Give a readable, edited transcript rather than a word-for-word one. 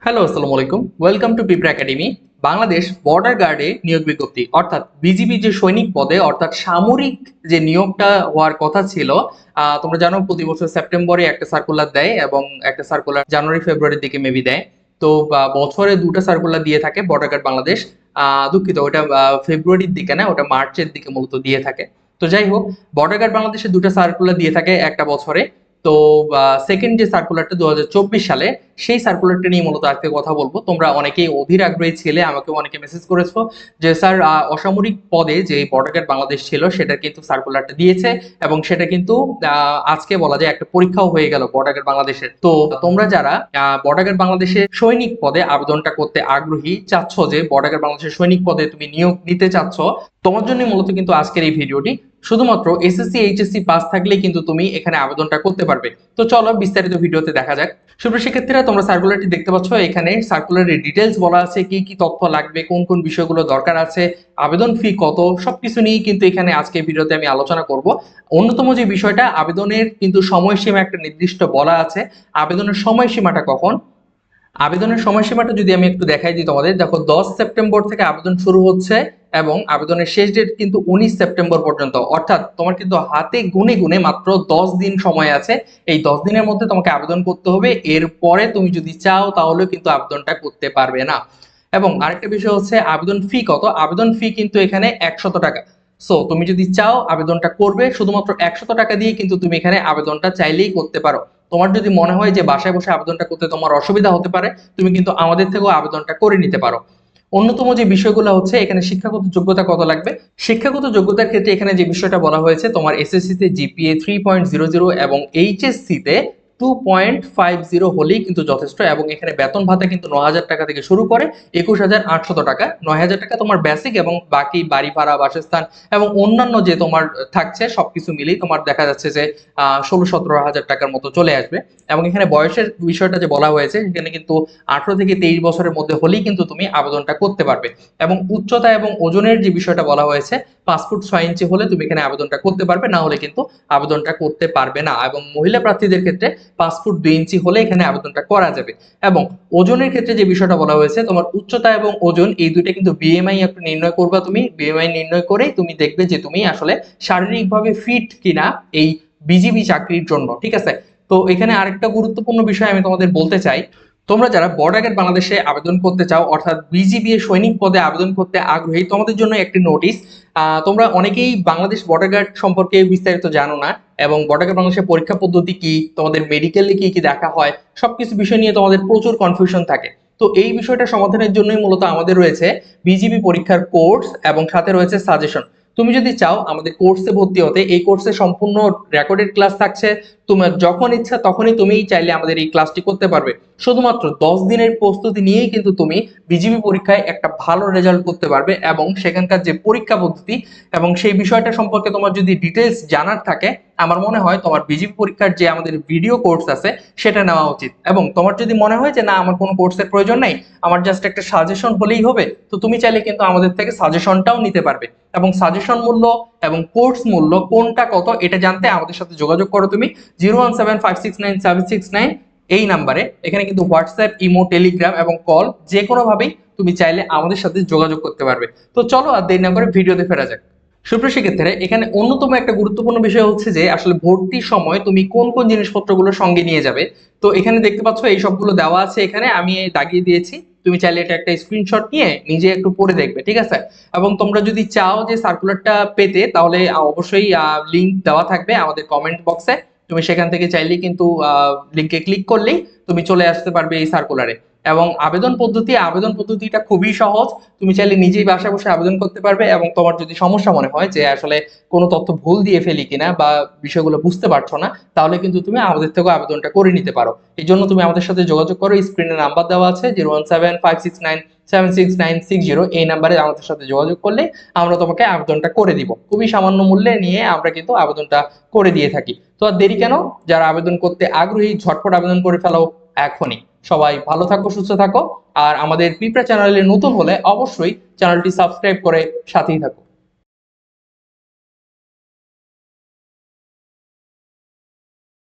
Hello, আসসালামু আলাইকুম। Welcome to পিঁপড়া একাডেমি। বাংলাদেশ বর্ডার গার্ডে নিয়োগ বিজ্ঞপ্তি অর্থাৎ বিজিবি যে সৈনিক পদে অর্থাৎ সামরিক যে নিয়োগটা হওয়ার কথা ছিল। তোমরা জানো প্রতি বছর সেপ্টেম্বরে একটা সার্কুলার দেয় এবং একটা সার্কুলার জানুয়ারি ফেব্রুয়ারির দিকে মেবি দেয়। তো বছরে দুটা সার্কুলার দিয়ে থাকে বর্ডার গার্ড বাংলাদেশ। দুঃখিত, ওটা ফেব্রুয়ারির দিকে না, ওটা মার্চের দিকে মূলত দিয়ে থাকে। তো যাই হোক, বর্ডার গার্ড বাংলাদেশে দুটা সার্কুলার দিয়ে থাকে একটা বছরে। তো সেকেন্ড যে সার্কুলারটা 2024 সালে, সেই সার্কুলারটা নিয়ে মূলত আজকে কথা বলবো। তোমরা অনেকেই অধীর আগ্রহী ছিলে, আমাকেও অনেকে মেসেজ করেছো যে স্যার অসামরিক পদে যে বর্ডার গার্ড বাংলাদেশ ছিল সেটা কিন্তু সার্কুলারটা দিয়েছে এবং সেটা কিন্তু আজকে বলা যায় একটা পরীক্ষাও হয়ে গেল বর্ডার গার্ড বাংলাদেশের। তো তোমরা যারা বর্ডার গার্ড বাংলাদেশে সৈনিক পদে আবেদনটা করতে আগ্রহী, চাচ্ছ যে বর্ডার গার্ড বাংলাদেশের সৈনিক পদে তুমি নিয়োগ নিতে চাচ্ছ, তোমার জন্য মূলত কিন্তু আজকের এই ভিডিওটি। শুধুমাত্র এসএসসি এইচএসসি পাস থাকলেই কিন্তু তুমি এখানে আবেদনটা করতে পারবে। তো চলো বিস্তারিত ভিডিওতে দেখা যাক। সুপ্রিয় শিক্ষার্থীরা, তোমরা সার্কুলারটি দেখতে পাচ্ছ। এখানে সার্কুলারের ডিটেলস বলা আছে, কি কি তথ্য লাগবে, কোন কোন বিষয়গুলো দরকার আছে, আবেদন ফি কত, সবকিছু নিয়ে কিন্তু এখানে আজকে ভিডিওতে আমি আলোচনা করব। অন্যতম যে বিষয়টা, আবেদনের কিন্তু সময়সীমা একটা নির্দিষ্ট বলা আছে। আবেদনের সময়সীমাটা কখন? আবেদনের সময়সীমাটা যদি আমি একটু দেখাই দিই তোমাদের, দেখো 10 সেপ্টেম্বর থেকে আবেদন শুরু হচ্ছে এবং আবেদনের শেষ ডেট কিন্তু 19 সেপ্টেম্বর পর্যন্ত। অর্থাৎ তোমার কিন্তু হাতে গুনে গুনে মাত্র 10 দিন সময় আছে। এই 10 দিনের মধ্যে তোমাকে আবেদন করতে হবে। এরপরে তুমি যদি চাও তাহলে কিন্তু আবেদনটা করতে পারবে না। এবং আরেকটা বিষয় হচ্ছে আবেদন ফি কত। আবেদন ফি কিন্তু এখানে 100 টাকা। সো তুমি যদি চাও আবেদনটা করবে, শুধুমাত্র 100 টাকা দিয়ে কিন্তু তুমি এখানে আবেদনটা চাইলেই করতে পারো। তোমার যদি মনে হয় যে বাসায় বসে আবেদনটা করতে তোমার অসুবিধা হতে পারে, তুমি কিন্তু আমাদের থেকেও আবেদনটা করে নিতে পারো। অন্যতম যে বিষয়গুলো হচ্ছে, এখানে শিক্ষাগত যোগ্যতা কত লাগবে। শিক্ষাগত যোগ্যতার ক্ষেত্রে এখানে যে বিষয়টা বলা হয়েছে, তোমার এসএসসি তে জিপিএ 3.00 এবং এইচএসসি তে 2.50 হলেই কিন্তু যথেষ্ট। এবং এখানে বেতন ভাতা কিন্তু 9,000 টাকা থেকে শুরু করে 21,800 টাকা। 9,000 টাকা তোমার বেসিক এবং বাকি বাড়ি ভাড়া, বাসস্থান এবং অন্যান্য যে তোমার থাকছে সবকিছু মিলেই তোমার দেখা যাচ্ছে যে 16-17 হাজার টাকার মতো চলে আসবে। এবং এখানে বয়সের বিষয়টা যে বলা হয়েছে, সেখানে কিন্তু 18 থেকে 23 বছরের মধ্যে হলেই কিন্তু তুমি আবেদনটা করতে পারবে। এবং উচ্চতা এবং ওজনের যে বিষয়টা বলা হয়েছে, 5 ফুট 6 ইঞ্চি হলে তুমি এখানে আবেদনটা করতে পারবে, না হলে কিন্তু আবেদনটা করতে পারবে না। এবং মহিলা প্রার্থীদের ক্ষেত্রে 5 ফুট 2 ইঞ্চি হলে এখানে আবেদনটা করা যাবে। এবং ওজনের ক্ষেত্রে যে বিষয়টা বলা হয়েছে, তোমার উচ্চতা এবং ওজন এই দুইটা কিন্তু বিএমআই একটু নির্ণয় করবা। তুমি বিএমআই নির্ণয় করে তুমি দেখবে যে তুমি আসলে শারীরিকভাবে ফিট কিনা এই বিজিবি চাকরির জন্য, ঠিক আছে। তো এখানে আরেকটা গুরুত্বপূর্ণ বিষয় আমি তোমাদের বলতে চাই। তোমরা যারা বর্ডার গার্ড বাংলাদেশে আবেদন করতে চাও অর্থাৎ বিজিবি এর সৈনিক পদে আবেদন করতে আগ্রহী, তোমাদের জন্য একটি নোটিশ। তোমরা অনেকেই বাংলাদেশ বর্ডার গার্ড সম্পর্কে বিস্তারিত জানো না এবং বর্ডার গার্ড বাংলাদেশের পরীক্ষা পদ্ধতি কি, তোমাদের মেডিকেলে কি কি দেখা হয়, সবকিছু বিষয় নিয়ে তোমাদের প্রচুর কনফিউশন থাকে। তো এই বিষয়টা সমাধানের জন্যই মূলত আমাদের রয়েছে বিজিবি পরীক্ষার কোর্স এবং সাথে রয়েছে সাজেশন। তুমি যদি চাও আমাদের কোর্সে ভর্তি হতে, এই কোর্সে সম্পূর্ণ রেকর্ডেড ক্লাস থাকছে। তোমার যখন ইচ্ছা তখনই তুমি চাইলে আমাদের এই ক্লাসটি করতে পারবে। শুধুমাত্র 10 দিনের প্রস্তুতি নিয়েই কিন্তু তুমি বিজিবি পরীক্ষায় একটা ভালো রেজাল্ট করতে পারবে। এবং সেখানকার যে পরীক্ষা পদ্ধতি এবং সেই বিষয়টা সম্পর্কে তোমার যদি ডিটেলস জানার থাকে, আমার মনে হয় তোমার বিজিবি পরীক্ষার যে আমাদের ভিডিও কোর্স আছে সেটা নেওয়া উচিত। এবং তোমার যদি মনে হয় যে না, আমার কোনো কোর্সের প্রয়োজন নাই, আমার জাস্ট একটা সাজেশন হলেই হবে, তো তুমি চাইলে কিন্তু আমাদের থেকে সাজেশনটাও নিতে পারবে। এবং সাজেশন মূল্য এবং কোর্স মূল্য কোনটা কত এটা জানতে আমাদের সাথে যোগাযোগ করো তুমি 017569769 এই নাম্বারে। এখানে কিন্তু হোয়াটসঅ্যাপ, ইমো, টেলিগ্রাম এবং কল যে কোনো ভাবেই তুমি চাইলে আমাদের সাথে যোগাযোগ করতে পারবে। তো চলো আর দেরি না করে ভিডিওতে ফেরা যাক। সুপ্রিয় শিক্ষার্থীরা, এখানে অন্যতম একটা গুরুত্বপূর্ণ বিষয় হচ্ছে যে আসলে ভর্তির সময় তুমি কোন কোন জিনিসপত্রগুলো সঙ্গে নিয়ে যাবে। তো এখানে দেখতে পাচ্ছ এই সবগুলো দেওয়া আছে, এখানে আমি দাগিয়ে দিয়েছি। তুমি চাইলে এটা একটা স্ক্রিনশট নিয়ে নিজে একটু পড়ে দেখবে, ঠিক আছে। এবং তোমরা যদি চাও যে সার্কুলারটা পেতে, তাহলে অবশ্যই লিংক দেওয়া থাকবে আমাদের কমেন্ট বক্সে। তুমি সেখান থেকে চাইলে কিন্তু লিংকে ক্লিক করলেই তুমি চলে আসতে পারবে এই সার্কুলারে। এবং আবেদন পদ্ধতিটা খুবই সহজ। তুমি চাইলে নিজেই বাসায় বসে আবেদন করতে পারবে। এবং তোমার যদি সমস্যা মনে হয় যে আসলে কোনো তথ্য ভুল দিয়ে ফেলি কিনা বা বিষয়গুলো বুঝতে পারছো না, তাহলে কিন্তু তুমি আমাদের থেকে আবেদনটা করে নিতে পারো। এই জন্য তুমি আমাদের সাথে যোগাযোগ করো। স্ক্রিনে নাম্বার দেওয়া আছে 01756976960। এই নাম্বারে আমাদের সাথে যোগাযোগ করলে আমরা তোমাকে আবেদনটা করে দিব। খুবই সামান্য মূল্যে নিয়ে আমরা কিন্তু আবেদনটা করে দিয়ে থাকি। তো আর দেরি কেন, যারা আবেদন করতে আগ্রহী ঝটপট আবেদন করে ফেলো এখনই। সবাই ভালো থাকো, সুস্থ থাকো। আর আমাদের পিঁপড়া চ্যানেলে নতুন হলে অবশ্যই চ্যানেলটি সাবস্ক্রাইব করে সাথেই থাকো।